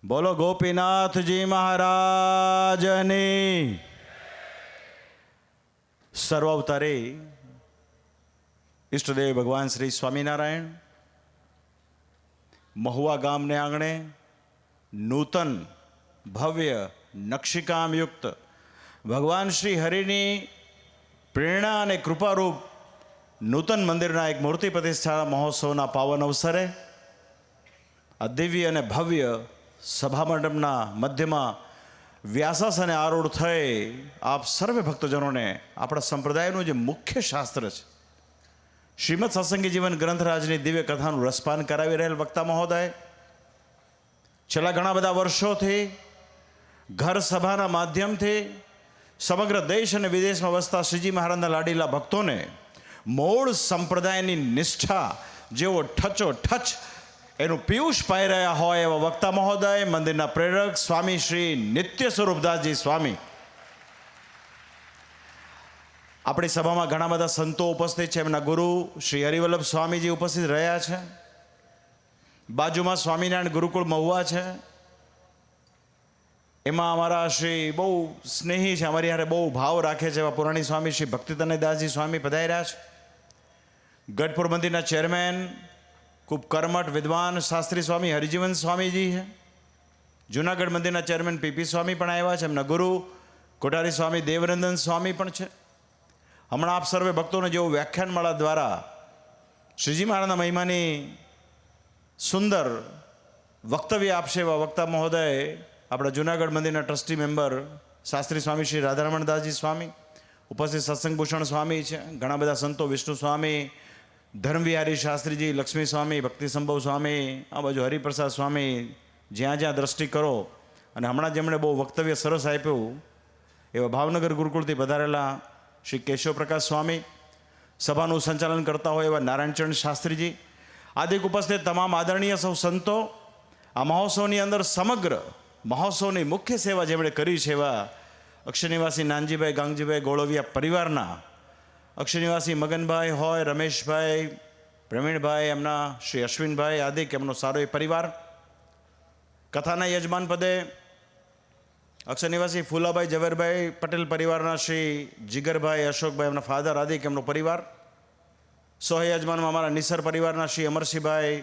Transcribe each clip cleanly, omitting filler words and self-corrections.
બોલો ગોપીનાથજી મહારાજની. સર્વાવતારી ઈષ્ટદેવ ભગવાન શ્રી સ્વામિનારાયણ મહુવા ગામને આંગણે નૂતન ભવ્ય નકશીકામયુક્ત ભગવાન શ્રી હરિની પ્રેરણા અને કૃપારૂપ નૂતન મંદિરના એક મૂર્તિ પ્રતિષ્ઠા મહોત્સવના પાવન અવસરે આ દિવ્ય અને ભવ્ય સભા મંડપના મધ્યમાં વ્યાસાસને આરૂઢ થઈ આપ સર્વે ભક્તજનોને આપણા સંપ્રદાયનું જે મુખ્ય શાસ્ત્ર છે શ્રીમદ સત્સંગી જીવન ગ્રંથરાજની દિવ્ય કથાનું રસપાન કરાવી રહેલ વક્તા મહોદય છેલ્લા ઘણા બધા વર્ષોથી ઘર સભાના માધ્યમથી સમગ્ર દેશ અને વિદેશમાં વસતા શ્રીજી મહારાજના લાડીલા ભક્તોને મૂળ સંપ્રદાયની નિષ્ઠા જેવો ઠચો ઠચ એનું પિયુષ પાઈ રહ્યા હોય એવા વક્તા મહોદય મંદિરના પ્રેરક સ્વામી શ્રી નિત્ય સ્વરૂપદાસજી સ્વામી. આપણી સભામાં ઘણા બધા સંતો ઉપસ્થિત છે. એમના ગુરુ શ્રી હરિવલ્લભ સ્વામીજી ઉપસ્થિત રહ્યા છે. બાજુમાં સ્વામિનારાયણ ગુરુકુળ મહુવા છે. એમાં અમારા શ્રી બહુ સ્નેહી છે, અમારી હારે બહુ ભાવ રાખે છે એવા પુરાણી સ્વામી શ્રી ભક્તિતનયદાસજી સ્વામી પધાર્યા છે. ગઢપુર મંદિરના ચેરમેન ખૂબ કર્મઠ વિદ્વાન શાસ્ત્રી સ્વામી હરિજીવન સ્વામીજી છે. જૂનાગઢ મંદિરના ચેરમેન પીપી સ્વામી પણ આવ્યા છે. એમના ગુરુ કોઠારી સ્વામી દેવનંદન સ્વામી પણ છે. હમણાં આપ સર્વે ભક્તોને જેવું વ્યાખ્યાનમાળા દ્વારા શ્રીજી મહારાજના મહિમાની સુંદર વક્તવ્ય આપશે એવા વક્તા મહોદય આપણા જૂનાગઢ મંદિરના ટ્રસ્ટી મેમ્બર શાસ્ત્રી સ્વામી શ્રી રાધારમણદાસજી સ્વામી ઉપસ્થિત સત્સંગભૂષણ સ્વામી છે. ઘણા બધા સંતો વિષ્ણુ સ્વામી, ધર્મવિહારી શાસ્ત્રીજી, લક્ષ્મી સ્વામી, ભક્તિ સંભવ સ્વામી, આ બાજુ હરિપ્રસાદ સ્વામી, જ્યાં જ્યાં દ્રષ્ટિ કરો. અને હમણાં જેમણે બહુ વક્તવ્ય સરસ આપ્યું એવા ભાવનગર ગુરુકુળથી પધારેલા શ્રી કેશવ પ્રકાશ સ્વામી, સભાનું સંચાલન કરતા હોય એવા નારાયણચરણ શાસ્ત્રીજી આદિક ઉપસ્થિત તમામ આદરણીય સૌ સંતો, આ મહોત્સવની અંદર સમગ્ર મહોત્સવની મુખ્ય સેવા જેમણે કરી છે એવા અક્ષરનિવાસી નાનજીભાઈ ગાંગજીભાઈ ગોળવિયા પરિવારના અક્ષરનિવાસી મગનભાઈ હોય, રમેશભાઈ, પ્રવીણભાઈ, એમના શ્રી અશ્વિનભાઈ આદિક એમનો સારો એ પરિવાર. કથાના યજમાન પદે અક્ષરનિવાસી ફૂલાભાઈ ઝવેરભાઈ પટેલ પરિવારના શ્રી જીગરભાઈ, અશોકભાઈ એમના ફાધર આદિક એમનો પરિવાર. સહયજમાનમાં અમારા નિસર પરિવારના શ્રી અમરસિંહભાઈ,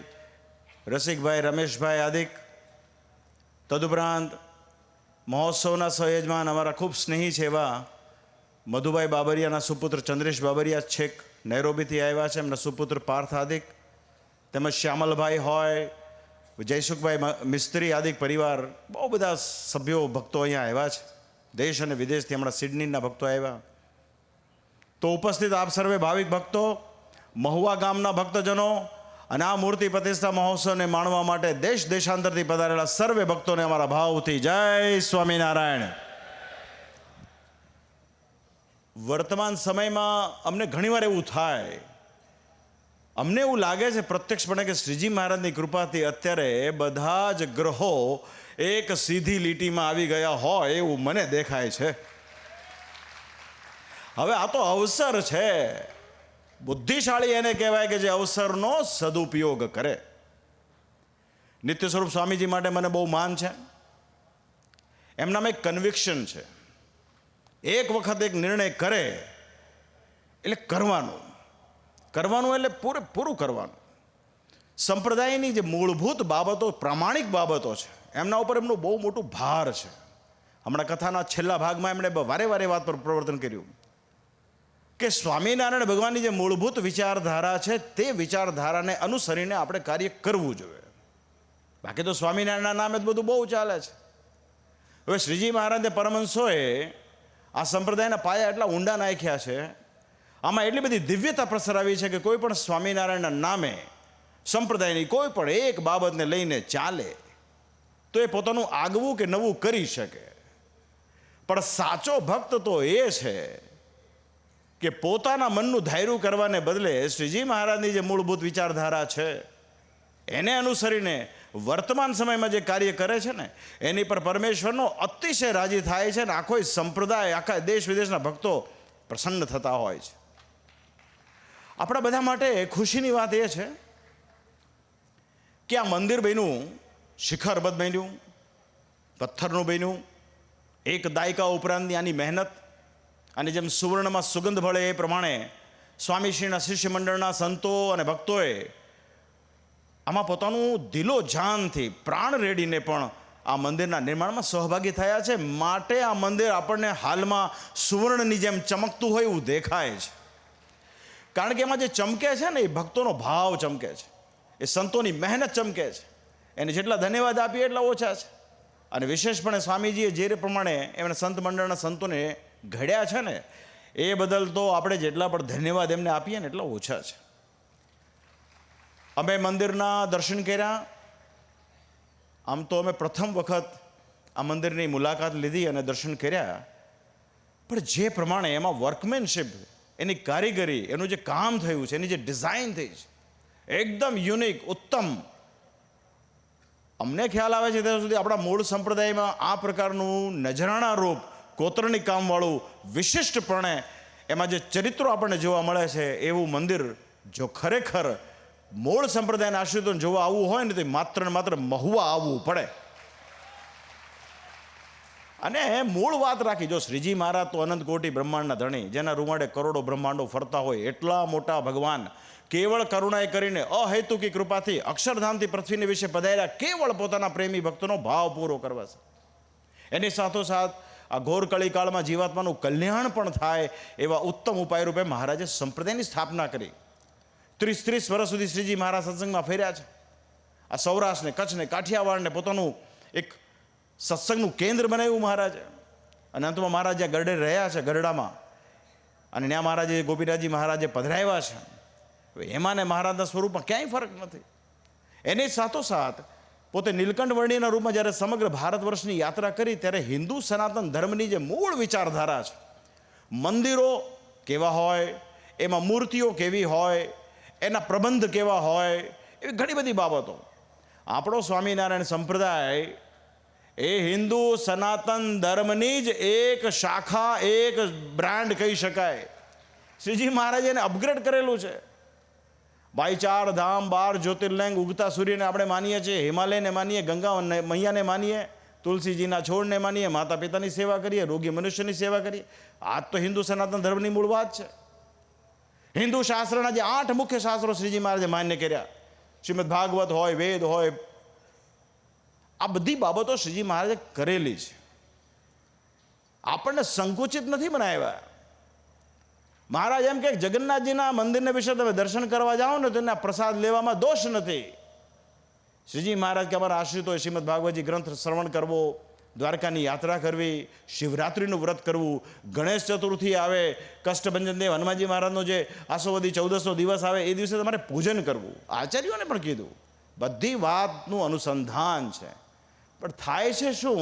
રસિકભાઈ, રમેશભાઈ આદિક. તદુપરાંત મહોત્સવના સહયજમાન અમારા ખૂબ સ્નેહી છે એવા મધુભાઈ બાબરિયાના સુપુત્ર ચંદ્રેશ બાબરિયા છેક નૈરોબીથી આવ્યા છે. એમના સુપુત્ર પાર્થ આદિક, તેમજ શ્યામલભાઈ હોય, જયસુખભાઈ મિસ્ત્રી આદિક પરિવાર, બહુ બધા સભ્યો ભક્તો અહીંયા આવ્યા છે. દેશ અને વિદેશથી હમણાં સિડનીના ભક્તો આવ્યા. તો ઉપસ્થિત આપ સર્વે ભાવિક ભક્તો, મહુવા ગામના ભક્તજનો અને આ મૂર્તિ પ્રતિષ્ઠા મહોત્સવને માણવા માટે દેશ દેશાંતરથી પધારેલા સર્વે ભક્તોને અમારા ભાવથી જય સ્વામિનારાયણ. વર્તમાન સમયમાં અમને ઘણીવાર એવું થાય, અમને એવું લાગે છે પ્રત્યક્ષપણે કે શ્રીજી મહારાજની કૃપાથી અત્યારે બધા જ ગ્રહો એક સીધી લીટીમાં આવી ગયા હોય એવું મને દેખાય છે. હવે આ તો અવસર છે. બુદ્ધિશાળી એને કહેવાય કે જે અવસરનો સદુપયોગ કરે. નિત્ય સ્વરૂપ સ્વામીજી માટે મને બહુ માન છે. એમનામાં એક કન્વિક્શન છે. એક વખત એક નિર્ણય કરે એટલે કરવાનું એટલે પૂરેપૂરું કરવાનું. સંપ્રદાયની જે મૂળભૂત બાબતો, પ્રામાણિક બાબતો છે, એમના ઉપર એમનું બહુ મોટું ભાર છે. હમણાં કથાના છેલ્લા ભાગમાં એમણે વારે વારે વાત પર પ્રવર્તન કર્યું કે સ્વામિનારાયણ ભગવાનની જે મૂળભૂત વિચારધારા છે તે વિચારધારાને અનુસરીને આપણે કાર્ય કરવું જોઈએ. બાકી તો સ્વામિનારાયણના નામે જ બધું બહુ ચાલે છે. હવે શ્રીજી મહારાજે પરમહંસોએ આ સંપ્રદાયના પાયા એટલા ઊંડા નાખ્યા છે, આમાં એટલી બધી દિવ્યતા પ્રસરાવી છે કે કોઈ પણ સ્વામિનારાયણના નામે સંપ્રદાયની કોઈ પણ એક બાબતને લઈને ચાલે તો એ પોતાનું આગવું કે નવું કરી શકે. પણ સાચો ભક્ત તો એ છે કે પોતાના મનનું ધાર્યું કરવાને બદલે શ્રીજી મહારાજની જે મૂળભૂત વિચારધારા છે એને અનુસરીને વર્તમાન સમયમાં જે કાર્ય કરે છે ને એની પર પરમેશ્વરનો અતિશય રાજી થાય છે. ને આખો સંપ્રદાય, આખા દેશ વિદેશના ભક્તો પ્રસન્ન થતા હોય છે. આપણા બધા માટે ખુશીની વાત એ છે કે આ મંદિર બન્યું, શિખરબદ્ધ બન્યું, પથ્થરનું બન્યું. એક દાયકા ઉપરાંતની આની મહેનત, અને જેમ સુવર્ણમાં સુગંધ ભળે એ પ્રમાણે સ્વામીશ્રીના શિષ્ય મંડળના સંતો અને ભક્તોએ આમાં પોતાનું દિલો જાનથી પ્રાણ રેડીને પણ આ મંદિરના નિર્માણમાં સહભાગી થયા છે. માટે આ મંદિર આપણને હાલમાં સુવર્ણની જેમ ચમકતું હોય એવું દેખાય છે. કારણ કે એમાં જે ચમકે છે ને એ ભક્તોનો ભાવ ચમકે છે, એ સંતોની મહેનત ચમકે છે. એને જેટલા ધન્યવાદ આપીએ એટલા ઓછા છે. અને વિશેષપણે સ્વામીજીએ જે પ્રમાણે એમના સંત મંડળના સંતોને ઘડ્યા છે ને, એ બદલ તો આપણે જેટલા પણ ધન્યવાદ એમને આપીએ ને એટલા ઓછા છે. અમે મંદિરના દર્શન કર્યા. આમ તો અમે પ્રથમ વખત આ મંદિરની મુલાકાત લીધી અને દર્શન કર્યા, પણ જે પ્રમાણે એમાં વર્કમેનશિપ, એની કારીગરી, એનું જે કામ થયું છે, એની જે ડિઝાઇન થઈ છે, એકદમ યુનિક, ઉત્તમ. અમને ખ્યાલ આવે છે ત્યાં સુધી આપણા મૂળ સંપ્રદાયમાં આ પ્રકારનું નજરાણા રૂપ, કોતરણી કામવાળું, વિશિષ્ટપણે એમાં જે ચરિત્રો આપણને જોવા મળે છે એવું મંદિર જો ખરેખર મૂળ સંપ્રદાયના આશ્રિતોને જોવા આવવું હોય ને તો માત્ર ને માત્ર મહુવા આવવું પડે. અને મૂળ વાત રાખી, જો શ્રીજી મહારાજ તો અનંત કોટી બ્રહ્માંડના ધણી, જેના રૂવાડે કરોડો બ્રહ્માંડો ફરતા હોય એટલા મોટા ભગવાન કેવળ કરુણાએ કરીને અહેતુકી કૃપાથી અક્ષરધામથી પૃથ્વીને વિશે પધાર્યા, કેવળ પોતાના પ્રેમી ભક્તોનો ભાવ પૂરો કરવા છે. એની સાથોસાથ આ ઘોર કળીકાળમાં જીવાત્માનું કલ્યાણ પણ થાય એવા ઉત્તમ ઉપાય રૂપે મહારાજે સંપ્રદાયની સ્થાપના કરી. 30 વર્ષ સુધી શ્રીજી મહારાજ સત્સંગમાં ફેર્યા છે. આ સૌરાષ્ટ્રને, કચ્છને, કાઠિયાવાડને પોતાનું એક સત્સંગનું કેન્દ્ર બનાવ્યું મહારાજે. અને અંતમાં મહારાજ જ્યાં ગરડે રહ્યા છે, ગરડામાં, અને ત્યાં મહારાજે ગોપીનાથજી મહારાજે પધરાવ્યા છે, એમાં ને મહારાજના સ્વરૂપમાં ક્યાંય ફરક નથી. એની સાથોસાથ પોતે નીલકંઠ વર્ણિના રૂપમાં જ્યારે સમગ્ર ભારત વર્ષની યાત્રા કરી ત્યારે હિન્દુ સનાતન ધર્મની જે મૂળ વિચારધારા છે, મંદિરો કેવા હોય, એમાં મૂર્તિઓ કેવી હોય, એના પ્રબંધ કેવા હોય, એવી ઘણી બધી બાબતો. આપણો સ્વામિનારાયણ સંપ્રદાય એ હિન્દુ સનાતન ધર્મની જ એક શાખા, એક બ્રાન્ડ કહી શકાય. શ્રીજી મહારાજે એને અપગ્રેડ કરેલું છે. ભાઈ 4 ધામ, 12 જ્યોતિર્લિંગ, ઉગતા સૂર્યને આપણે માનીએ છીએ, હિમાલયને માનીએ, ગંગા મૈયાને માનીએ, તુલસીજીના છોડને માનીએ, માતા પિતાની સેવા કરીએ, રોગી મનુષ્યની સેવા કરીએ. આ તો હિન્દુ સનાતન ધર્મની મૂળ વાત છે. હિન્દુ શાસ્ત્રના જે 8 મુખ્ય શાસ્ત્રો શ્રીજી મહારાજે માન્ય કર્યા, શ્રીમદ ભાગવત હોય, વેદ હોય, આ બધી બાબતો શ્રીજી મહારાજે કરેલી છે. આપણને સંકુચિત નથી બનાવ્યા. મહારાજ એમ કે જગન્નાથજીના મંદિરને વિશે તમે દર્શન કરવા જાઓ ને તો એના પ્રસાદ લેવામાં દોષ નથી. શ્રીજી મહારાજ કે અમારા આશ્રિતોએ શ્રીમદ ભાગવતજી ગ્રંથ શ્રવણ કરવો, દ્વારકાની યાત્રા કરવી, શિવરાત્રિનું વ્રત કરવું, ગણેશ ચતુર્થી આવે, કષ્ટભંજન દેવ હનુમાનજી મહારાજનો જે આસોવદી 1400 દિવસ આવે એ દિવસે તમારે પૂજન કરવું. આચાર્યોને પણ કીધું. બધી વાતનું અનુસંધાન છે. પણ થાય છે શું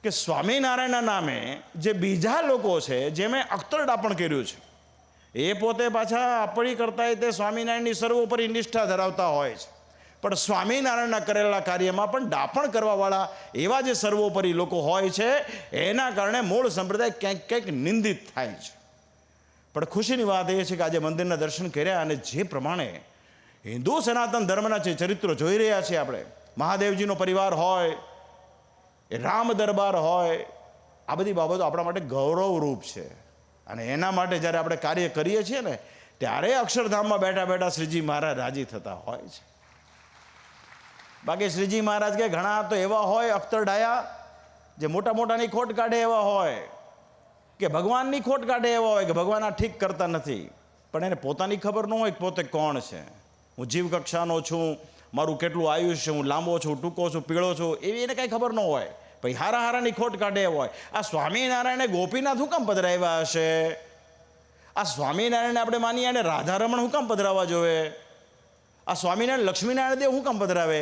કે સ્વામિનારાયણના નામે જે બીજા લોકો છે, જેમણે અખ્તરડાપણ કર્યું છે, એ પોતે પાછા આપણી કરતા તે સ્વામિનારાયણની સર્વોપરી નિષ્ઠા ધરાવતા હોય છે. પણ સ્વામિનારાયણના કરેલા કાર્યમાં પણ ડાપણ કરવાવાળા એવા જે સર્વોપરી લોકો હોય છે, એના કારણે મૂળ સંપ્રદાય ક્યાંક ક્યાંક નિંદિત થાય છે. પણ ખુશીની વાત એ છે કે આજે મંદિરના દર્શન કર્યા અને જે પ્રમાણે હિન્દુ સનાતન ધર્મના જે ચરિત્રો જોઈ રહ્યા છીએ આપણે, મહાદેવજીનો પરિવાર હોય, એ રામ દરબાર હોય, આ બધી બાબતો આપણા માટે ગૌરવરૂપ છે. અને એના માટે જ્યારે આપણે કાર્ય કરીએ છીએ ને ત્યારે અક્ષરધામમાં બેઠા બેઠા શ્રીજી મહારાજ રાજી થતા હોય છે. બાકી શ્રીજી મહારાજ કે ઘણા તો એવા હોય અખ્તરડાયા જે મોટા મોટાની ખોટ કાઢે એવા હોય, કે ભગવાનની ખોટ કાઢે એવા હોય કે ભગવાન આ ઠીક કરતા નથી. પણ એને પોતાની ખબર ન હોય કે પોતે કોણ છે. હું જીવ કક્ષાનો છું, મારું કેટલું આયુષ્ય, હું લાંબો છું, ટૂંકો છું, પીળો છું, એવી એને કાંઈ ખબર ન હોય. ભાઈ હારા હારાની ખોટ કાઢે એવો હોય. આ સ્વામિનારાયણે ગોપીનાથ હું કામ પધરાવ્યા હશે? આ સ્વામિનારાયણને આપણે માનીએ અને રાધારમણ હું કામ પધરાવવા જોઈએ? આ સ્વામિનારાયણ લક્ષ્મીનારાયણ દેવ હું કામ પધરાવે?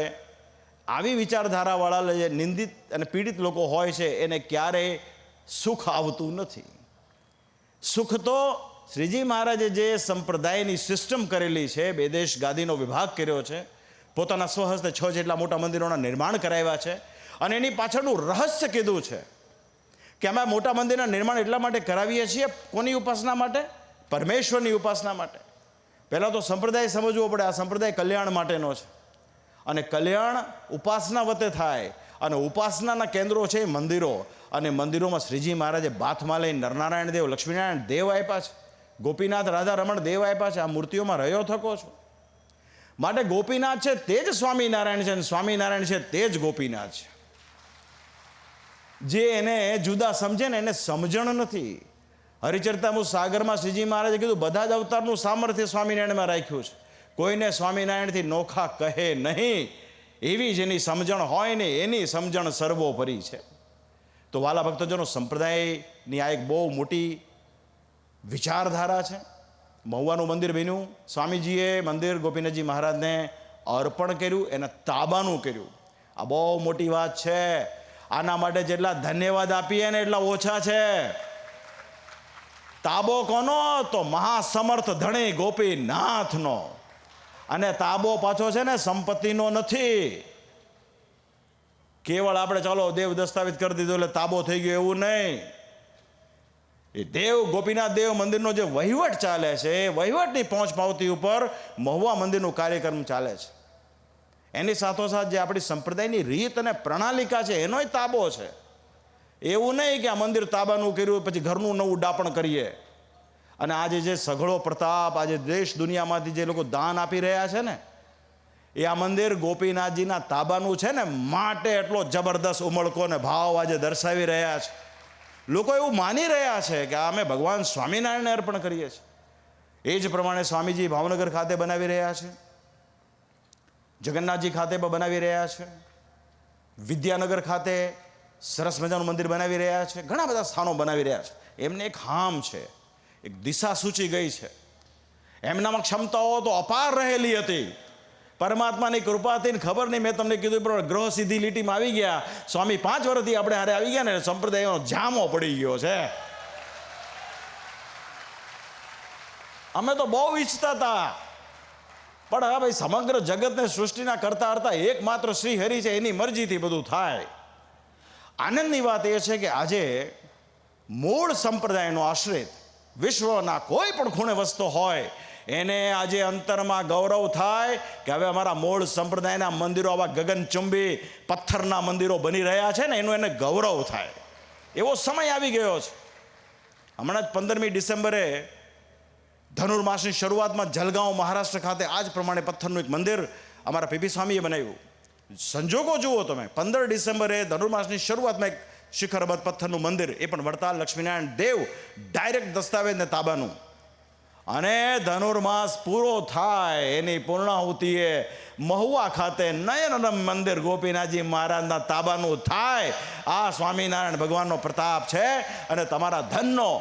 આવી વિચારધારાવાળા જે નિંદિત અને પીડિત લોકો હોય છે એને ક્યારેય સુખ આવતું નથી. સુખ તો શ્રીજી મહારાજે જે સંપ્રદાયની સિસ્ટમ કરેલી છે, બે દેશ ગાદીનો વિભાગ કર્યો છે, પોતાના સ્વહસ્તે 6 જેટલા મોટા મંદિરોના નિર્માણ કરાવ્યા છે, અને એની પાછળનું રહસ્ય કીધું છે કે અમે મોટા મંદિરના નિર્માણ એટલા માટે કરાવીએ છીએ, કોની ઉપાસના માટે? પરમેશ્વરની ઉપાસના માટે. પહેલાં તો સંપ્રદાય સમજવો પડે. આ સંપ્રદાય કલ્યાણ માટેનો છે, અને કલ્યાણ ઉપાસના વતે થાય. અને ઉપાસનાના કેન્દ્રો છે એ મંદિરો, અને મંદિરોમાં શ્રીજી મહારાજે બાથમાં લઈને નરનારાયણ દેવ, લક્ષ્મીનારાયણ દેવ આપ્યા છે, ગોપીનાથ રાધા રમણ દેવ આપ્યા છે. આ મૂર્તિઓમાં રહ્યો થકો છો. માટે ગોપીનાથ છે તે જ સ્વામિનારાયણ છે, અને સ્વામિનારાયણ છે તે જ ગોપીનાથ છે. જે એને જુદા સમજે ને એને સમજણ નથી. હરિચરિતામૃત સાગરમાં શ્રીજી મહારાજે કીધું બધા જ અવતારનું સામર્થ્ય સ્વામિનારાયણમાં રાખ્યું છે. કોઈને સ્વામિનારાયણથી નોખા કહે નહીં. એવી જેની સમજણ હોય ને એની સમજણ સર્વોપરી છે. તો વાલા ભક્તજનો, સંપ્રદાયની આ એક બહુ મોટી વિચારધારા છે. મહુવાનું મંદિર બન્યું, સ્વામીજીએ મંદિર ગોપીનાથજી મહારાજને અર્પણ કર્યું, એને તાબાનું કર્યું. આ બહુ મોટી વાત છે. આના માટે જેટલા ધન્યવાદ આપીએ ને એટલા ઓછા છે. તાબો કોનો? તો મહાસમર્થ ધણી ગોપીનાથનો. અને તાબો પાછો છે ને સંપત્તિનો નથી. કેવળ આપણે ચાલો દેવ દસ્તાવેજ કરી દીધો એટલે તાબો થઈ ગયો એવું નહીં. એ દેવ ગોપીનાથ દેવ મંદિરનો જે વહીવટ ચાલે છે, એ વહીવટની પહોંચ પાવતી ઉપર મહુવા મંદિરનું કાર્યક્રમ ચાલે છે. એની સાથોસાથ જે આપણી સંપ્રદાયની રીત અને પ્રણાલિકા છે એનોય તાબો છે. એવું નહીં કે આ મંદિર તાબાનું કર્યું પછી ઘરનું નવું ડાપણ કરીએ. અને આજે જે સઘળો પ્રતાપ આજે દેશ દુનિયામાંથી જે લોકો દાન આપી રહ્યા છે ને, એ આ મંદિર ગોપીનાથજીના તાબાનું છે ને, માટે એટલો જબરદસ્ત ઉમળકો ને ભાવ આજે દર્શાવી રહ્યા છે. લોકો એવું માની રહ્યા છે કે અમે ભગવાન સ્વામિનારાયણને અર્પણ કરીએ છીએ. એ જ પ્રમાણે સ્વામીજી ભાવનગર ખાતે બનાવી રહ્યા છે, જગન્નાથજી ખાતે પણ બનાવી રહ્યા છે, વિદ્યાનગર ખાતે સરસ મજાનું મંદિર બનાવી રહ્યા છે, ઘણા બધા સ્થાનો બનાવી રહ્યા છે. એમને એક હામ છે, એક દિશા સૂચી ગઈ છે. એમનામાં ક્ષમતાઓ તો અપાર રહેલી હતી. પરમાત્માની કૃપાથી ખબર નહીં, મેં તમને કીધું પણ ગ્રહ સીધી લીટીમાં આવી ગયા. સ્વામી 5 વર્ષથી આપણે હારે આવી ગયા ને, સંપ્રદાયનો જામો પડી ગયો છે. અમે તો બહુ ઈચ્છતા હતા, પણ હવે ભાઈ સમગ્ર જગતને સૃષ્ટિના કરતા કરતા એકમાત્ર શ્રી હરિ છે, એની મરજીથી બધું થાય. આનંદની વાત એ છે કે આજે મૂળ સંપ્રદાયનો આશ્રિત વિશ્વના કોઈ પણ ખૂણે વસતો હોય એને આજે અંતરમાં ગૌરવ થાય કે હવે અમારા મૂળ સંપ્રદાયના મંદિરો આવા ગગનચુંબી પથ્થરના મંદિરો બની રહ્યા છે ને, એનું એને ગૌરવ થાય. એવો સમય આવી ગયો છે. હમણાં જ 15મી ડિસેમ્બરે ધનુર્માસની શરૂઆતમાં જલગાંવ મહારાષ્ટ્ર ખાતે આ જ પ્રમાણે પથ્થરનું એક મંદિર અમારા પીપી સ્વામીએ બનાવ્યું. સંજોગો જુઓ તમે, 15 ડિસેમ્બરે ધનુર્માસની શરૂઆતમાં એક શિખરબદ્ધ પથ્થરનું મંદિર, એ પણ વડતાલ લક્ષ્મીનારાયણ દેવ ડાયરેક્ટ દસ્તાવેજ ને તાબાનું. અને ધનુર્માસ પૂરો થાય એની પૂર્ણાહુતિએ મહુવા ખાતે નયનરમ મંદિર ગોપીનાથજી મહારાજના તાબાનું થાય. આ સ્વામિનારાયણ ભગવાનનો પ્રતાપ છે અને તમારા ધનનો,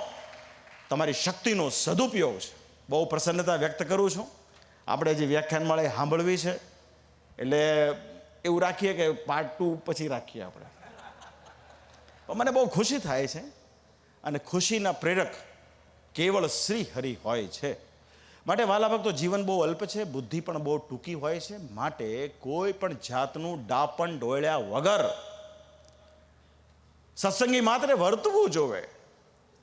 તમારી શક્તિનો સદુપયોગ છે. બહુ પ્રસન્નતા વ્યક્ત કરું છું. આપણે જે વ્યાખ્યાન મળે સાંભળવી છે એટલે એવું રાખીએ કે પાર્ટ 2 પછી રાખીએ આપણે. પણ મને બહુ ખુશી થાય છે, અને ખુશીના પ્રેરક કેવળ શ્રી હરિ હોય છે. માટે વાલા ભક્તો, જીવન બહુ અલ્પ છે, બુદ્ધિ પણ બહુ ટૂંકી હોય છે. માટે કોઈ પણ જાતનું ડાપણ ડોળ્યા વગર સત્સંગી માત્ર વર્તવું જોવે.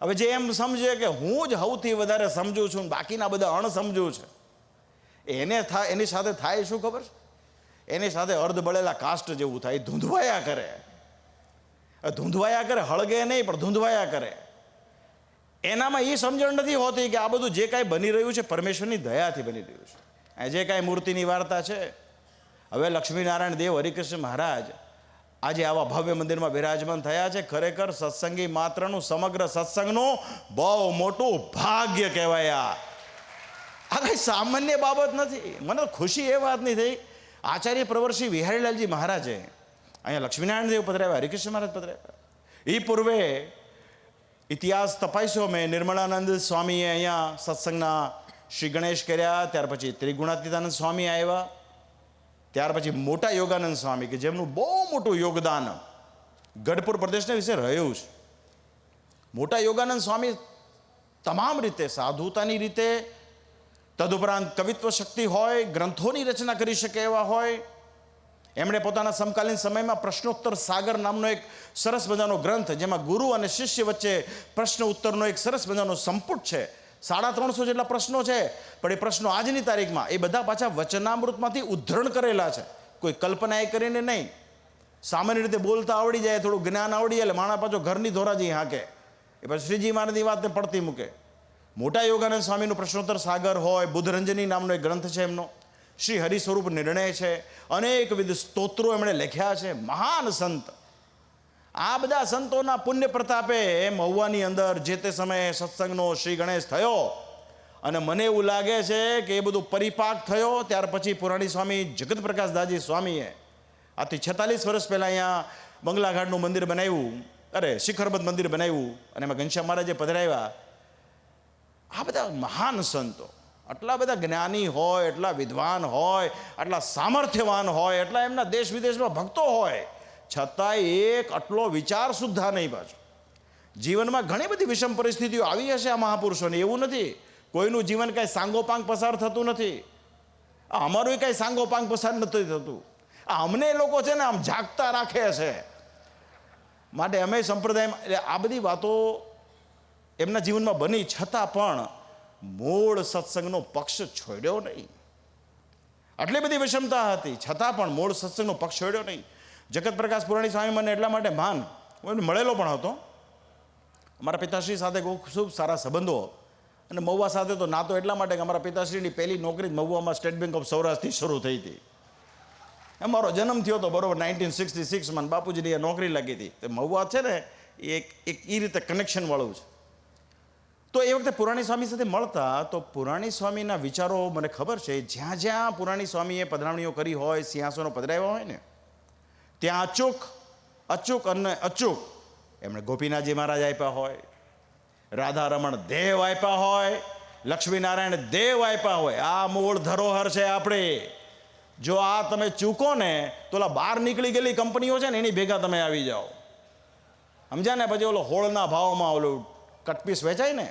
હવે જે એમ સમજે કે હું જ સૌથી વધારે સમજું છું, બાકીના બધા અણસમજુ છે, એની સાથે થાય શું ખબર છે? એની સાથે અર્ધ બળેલા કાસ્ટ જેવું થાય. ધૂંધવાયા કરે, હળગે નહીં પણ ધૂંધવાયા કરે. એનામાં એ સમજણ નથી હોતી કે આ બધું જે કાંઈ બની રહ્યું છે પરમેશ્વરની દયાથી બની રહ્યું છે. આ જે કાંઈ મૂર્તિની વાર્તા છે, હવે લક્ષ્મીનારાયણ દેવ હરિકૃષ્ણ મહારાજ આજે આવા ભવ્ય મંદિરમાં બિરાજમાન થયા છે. ખરેખર સત્સંગી માત્રનું, સમગ્ર સત્સંગનું બહુ મોટું ભાગ્ય કહેવાય. આ કઈ સામાન્ય બાબત નથી. મને ખુશી એ વાતની થઈ, આચાર્ય પ્રવર્ષી વિહારીલાલજી મહારાજે અહીંયા લક્ષ્મીનારાયણ દેવ પધરાવ્યા, હરિકૃષ્ણ મહારાજ પધરાવ્યા. એ પૂર્વે ઇતિહાસ તપાસ્યો મેં. નિર્મળાનંદ સ્વામીએ અહીંયા સત્સંગના શ્રી ગણેશ કર્યા, ત્યાર પછી ત્રિગુણાતીતાનંદ સ્વામી આવ્યા, ત્યાર પછી મોટા યોગાનંદ સ્વામી કે જેમનું બહુ મોટું યોગદાન ગઢપુર પ્રદેશના વિશે રહ્યું છે. મોટા યોગાનંદ સ્વામી તમામ રીતે, સાધુતાની રીતે, તદુપરાંત કવિત્વ શક્તિ હોય, ગ્રંથોની રચના કરી શકે એવા હોય. એમણે પોતાના સમકાલીન સમયમાં પ્રશ્નોત્તર સાગર નામનો એક સરસ મજાનો ગ્રંથ, જેમાં ગુરુ અને શિષ્ય વચ્ચે પ્રશ્ન ઉત્તરનો એક સરસ મજાનો સંપુટ છે. 350 જેટલા પ્રશ્નો છે, પણ એ પ્રશ્નો આજની તારીખમાં એ બધા પાછા વચનામૃતમાંથી ઉદ્ધરણ કરેલા છે, કોઈ કલ્પના એ કરીને નહીં. સામાન્ય રીતે બોલતા આવડી જાય, થોડું જ્ઞાન આવડી જાય એટલે માણા પાછો ઘરની ધોરાજી હાંકે, એ પછી શ્રીજી મહારાજની વાતને પડતી મૂકે. મોટા યોગાનંદ સ્વામીનું પ્રશ્નોત્તર સાગર હોય, બુદ્ધરંજની નામનો એક ગ્રંથ છે એમનો, શ્રી હરિ સ્વરૂપ નિર્ણય છે, અનેકવિધ સ્તોત્રો એમણે લખ્યા છે. મહાન સંત. આ બધા સંતોના પુણ્ય પ્રતાપે મહુવાની અંદર જે તે સમયે સત્સંગનો શ્રી ગણેશ થયો, અને મને એવું લાગે છે કે એ બધું પરિપાક થયો ત્યાર પછી પુરાણી સ્વામી જગત પ્રકાશ દાસજી સ્વામીએ આથી 46 વર્ષ પહેલાં અહીંયા બંગલાઘાટનું મંદિર બનાવ્યું, શિખરબદ્ધ મંદિર બનાવ્યું, અને એમાં ઘનશ્યામ મહારાજે પધરાવ્યા. આ બધા મહાન સંતો આટલા બધા જ્ઞાની હોય, એટલા વિદ્વાન હોય, આટલા સામર્થ્યવાન હોય, એટલા એમના દેશ વિદેશમાં ભક્તો હોય, છતાંય એક આટલો વિચાર સુદ્ધા નહીં. પાછો જીવનમાં ઘણી બધી વિષમ પરિસ્થિતિઓ આવી હશે આ મહાપુરુષોને, એવું નથી કોઈનું જીવન કાંઈ સાંગોપાંગ પસાર થતું નથી. અમારું કાંઈ સાંગોપાંગ પસાર નથી થતું. અમને એ લોકો છે ને આમ જાગતા રાખે છે. માટે અમે સંપ્રદાયમાં આ બધી વાતો એમના જીવનમાં બની, છતાં પણ મૂળ સત્સંગનો પક્ષ છોડ્યો નહીં. આટલી બધી વિષમતા હતી છતાં પણ મૂળ સત્સંગનો પક્ષ છોડ્યો નહીં. જગત પ્રકાશ પુરાણી સ્વામી મને એટલા માટે માન, હું એમને મળેલો પણ હતો. અમારા પિતાશ્રી સાથે ખૂબ સારા સંબંધો, અને મહુવા સાથે તો નાતો એટલા માટે કે અમારા પિતાશ્રીની પહેલી નોકરી જ મહુવામાં સ્ટેટ બેંક ઓફ સૌરાષ્ટ્રથી શરૂ થઈ હતી. અમારો જન્મ થયો હતો બરોબર 1966માં, બાપુજીની નોકરી લાગી હતી. તો મહુવા છે ને એ એ રીતે કનેક્શન વાળું છે. તો એ વખતે પુરાણી સ્વામી સાથે મળતા તો પુરાણી સ્વામીના વિચારો મને ખબર છે, જ્યાં જ્યાં પુરાણી સ્વામીએ પધરામણીઓ કરી હોય, સિંહાસનો પધરાવ્યા હોય ને, ત્યાં અચૂક અને અચૂક એમણે ગોપીનાથજી મહારાજ આપ્યા હોય, રાધારમણ દેવ આપ્યા હોય, લક્ષ્મીનારાયણ દેવ આપ્યા હોય. આ મૂળ ધરોહર છે આપણે. જો આ તમે ચૂકો ને તો ઓલા બહાર નીકળી ગયેલી કંપનીઓ છે ને એની ભેગા તમે આવી જાઓ, સમજ્યા ને? પછી ઓલો હોળના ભાવમાં ઓલું કટપીસ વેચાય ને,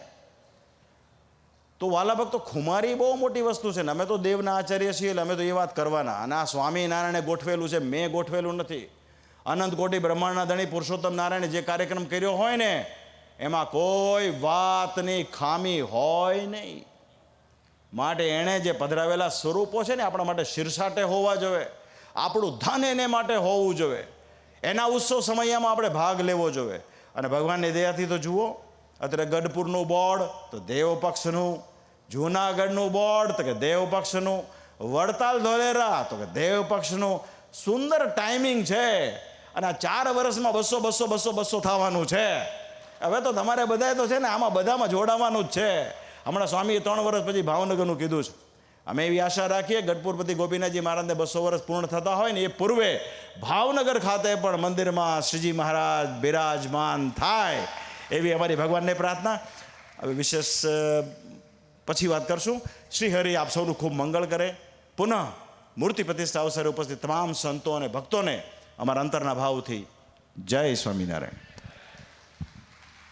તો વાલા ભક્તો ખુમારી બહુ મોટી વસ્તુ છે ને. અમે તો દેવના આચાર્ય છીએ એટલે અમે તો એ વાત કરવાના. અને આ સ્વામિનારાયણે ગોઠવેલું છે, મેં ગોઠવેલું નથી. અનંત કોટી બ્રહ્માંડના ધણી પુરુષોત્તમ નારાયણે જે કાર્યક્રમ કર્યો હોય ને, એમાં કોઈ વાતની ખામી હોય નહીં. માટે એણે જે પધરાવેલા સ્વરૂપો છે ને આપણા માટે શીર્ષાટે હોવા જોઈએ. આપણું ધન એને માટે હોવું જોઈએ. એના ઉત્સવ સમયમાં આપણે ભાગ લેવો જોઈએ. અને ભગવાનની દયાથી તો જુઓ, અત્યારે ગઢપુરનું બોર્ડ તો દેવ પક્ષનું, જૂનાગઢનું બોર્ડ તો કે દેવ પક્ષનું, વડતાલ ધોલેરા તો કે દેવ પક્ષનું. સુંદર ટાઈમિંગ છે. અને આ 4 વર્ષમાં 200 થવાનું છે. હવે તો તમારે બધાએ તો છે ને આમાં બધામાં જોડાવાનું જ છે. હમણાં સ્વામીએ 3 વર્ષ પછી ભાવનગરનું કીધું છે. અમે એવી આશા રાખીએ ગઢપુરપતિ ગોપીનાથજી મહારાજને 200 વર્ષ પૂર્ણ થતા હોય ને એ પૂર્વે ભાવનગર ખાતે પણ મંદિરમાં શ્રીજી મહારાજ બિરાજમાન થાય એવી અમારી ભગવાનને પ્રાર્થના. હવે વિશેષ પછી વાત કરશું. શ્રી હરિ આપ સૌનું ખૂબ મંગળ કરે. પુનઃ મૂર્તિ પ્રતિષ્ઠા અવસરે ઉપસ્થિત તમામ સંતો અને ભક્તોને અમારા અંતરના ભાવથી જય સ્વામિનારાયણ.